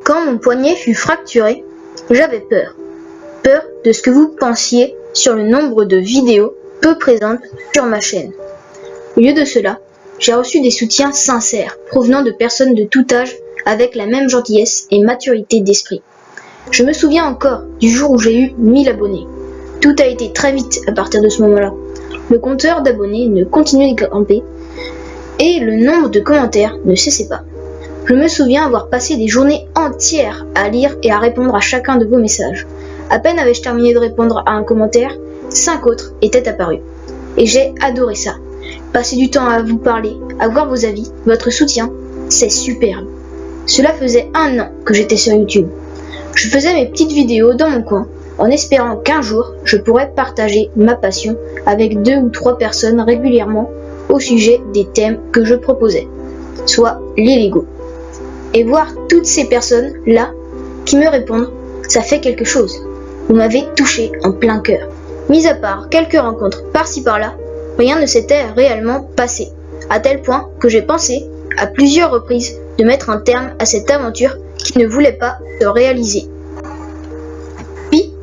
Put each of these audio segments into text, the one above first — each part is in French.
Quand mon poignet fut fracturé, j'avais peur. Peur de ce que vous pensiez sur le nombre de vidéos peu présentes sur ma chaîne. Au lieu de cela, j'ai reçu des soutiens sincères provenant de personnes de tout âge avec la même gentillesse et maturité d'esprit. Je me souviens encore du jour où j'ai eu 1000 abonnés. Tout a été très vite à partir de ce moment-là. Le compteur d'abonnés ne continuait de grimper et le nombre de commentaires ne cessait pas. Je me souviens avoir passé des journées entières à lire et à répondre à chacun de vos messages. À peine avais-je terminé de répondre à un commentaire, 5 autres étaient apparus. Et j'ai adoré ça. Passer du temps à vous parler, à voir vos avis, votre soutien, c'est superbe. Cela faisait 1 an que j'étais sur YouTube. Je faisais mes petites vidéos dans mon coin, en espérant qu'un jour, je pourrais partager ma passion avec 2 ou 3 personnes régulièrement au sujet des thèmes que je proposais, soit les Lego. Et voir toutes ces personnes-là qui me répondent, ça fait quelque chose. Vous m'avez touché en plein cœur. Mis à part quelques rencontres par-ci par-là, rien ne s'était réellement passé, à tel point que j'ai pensé, à plusieurs reprises, de mettre un terme à cette aventure qui ne voulait pas se réaliser. Puis,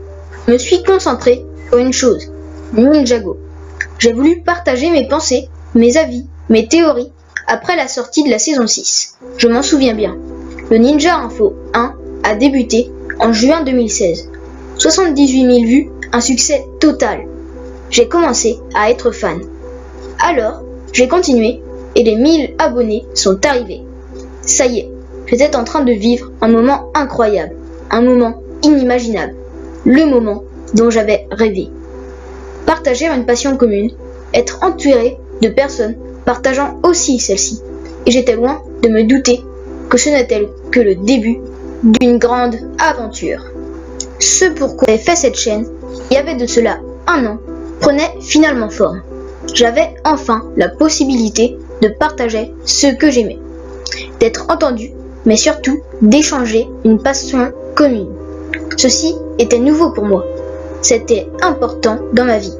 je me suis concentré sur une chose, Ninjago. J'ai voulu partager mes pensées, mes avis, mes théories, après la sortie de la saison 6. Je m'en souviens bien. Le Ninja Info 1 a débuté en juin 2016. 78 000 vues, un succès total. J'ai commencé à être fan. Alors, j'ai continué et les 1000 abonnés sont arrivés. Ça y est, j'étais en train de vivre un moment incroyable, un moment inimaginable, le moment dont j'avais rêvé. Partager une passion commune, être entouré de personnes partageant aussi celle-ci. Et j'étais loin de me douter que ce n'était que le début d'une grande aventure. Ce pourquoi j'ai fait cette chaîne, il y avait de cela 1 an, prenait finalement forme. J'avais enfin la possibilité de partager ce que j'aimais, d'être entendu, mais surtout d'échanger une passion commune. Ceci était nouveau pour moi. C'était important dans ma vie.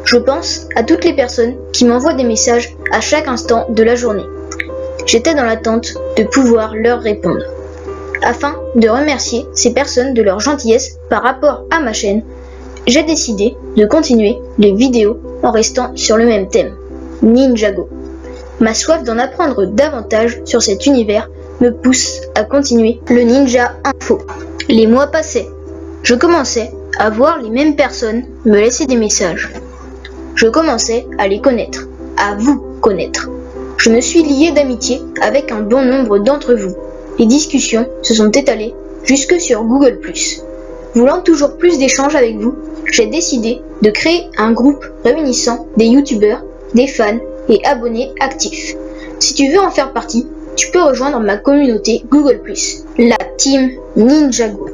Je pense à toutes les personnes qui m'envoient des messages à chaque instant de la journée. J'étais dans l'attente de pouvoir leur répondre. Afin de remercier ces personnes de leur gentillesse par rapport à ma chaîne, j'ai décidé de continuer les vidéos en restant sur le même thème, Ninjago. Ma soif d'en apprendre davantage sur cet univers me pousse à continuer le Ninja Info. Les mois passaient. Je commençais à voir les mêmes personnes me laisser des messages. Je commençais à les connaître, à vous connaître. Je me suis lié d'amitié avec un bon nombre d'entre vous. Les discussions se sont étalées jusque sur Google+. Voulant toujours plus d'échanges avec vous, j'ai décidé de créer un groupe réunissant des youtubeurs, des fans et abonnés actifs. Si tu veux en faire partie, tu peux rejoindre ma communauté Google+, la Team Ninjago.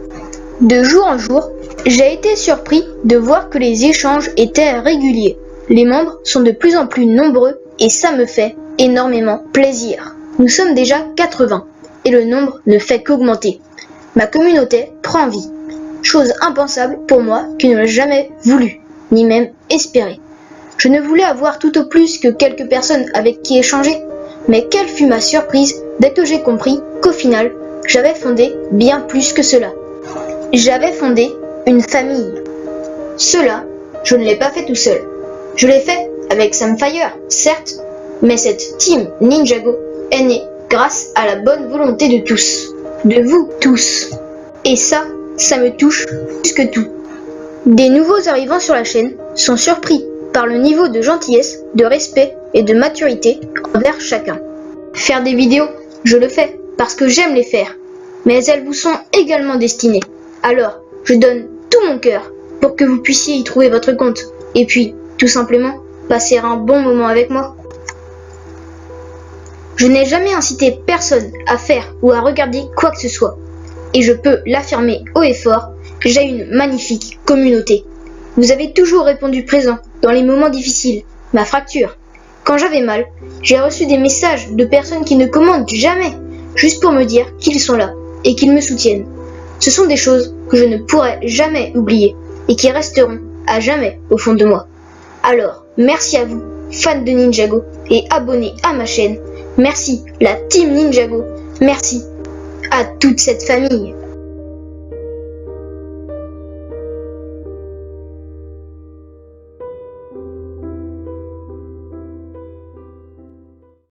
De jour en jour, j'ai été surpris de voir que les échanges étaient réguliers. Les membres sont de plus en plus nombreux et ça me fait énormément plaisir. Nous sommes déjà 80 et le nombre ne fait qu'augmenter. Ma communauté prend vie. Chose impensable pour moi qui ne l'ai jamais voulu, ni même espéré. Je ne voulais avoir tout au plus que quelques personnes avec qui échanger, mais quelle fut ma surprise dès que j'ai compris qu'au final, j'avais fondé bien plus que cela. J'avais fondé une famille. Cela, je ne l'ai pas fait tout seul. Je l'ai fait avec Samfire, certes, mais cette Team Ninjago est née grâce à la bonne volonté de tous, de vous tous. Et ça me touche plus que tout. Des nouveaux arrivants sur la chaîne sont surpris par le niveau de gentillesse, de respect et de maturité envers chacun. Faire des vidéos, je le fais parce que j'aime les faire, mais elles vous sont également destinées. Alors, je donne tout mon cœur pour que vous puissiez y trouver votre compte et puis, tout simplement, passer un bon moment avec moi. Je n'ai jamais incité personne à faire ou à regarder quoi que ce soit. Et je peux l'affirmer haut et fort, j'ai une magnifique communauté. Vous avez toujours répondu présent dans les moments difficiles, ma fracture. Quand j'avais mal, j'ai reçu des messages de personnes qui ne commentent jamais, juste pour me dire qu'ils sont là et qu'ils me soutiennent. Ce sont des choses que je ne pourrai jamais oublier et qui resteront à jamais au fond de moi. Alors, merci à vous, fans de Ninjago et abonnés à ma chaîne. Merci, la Team Ninjago. Merci. à toute cette famille.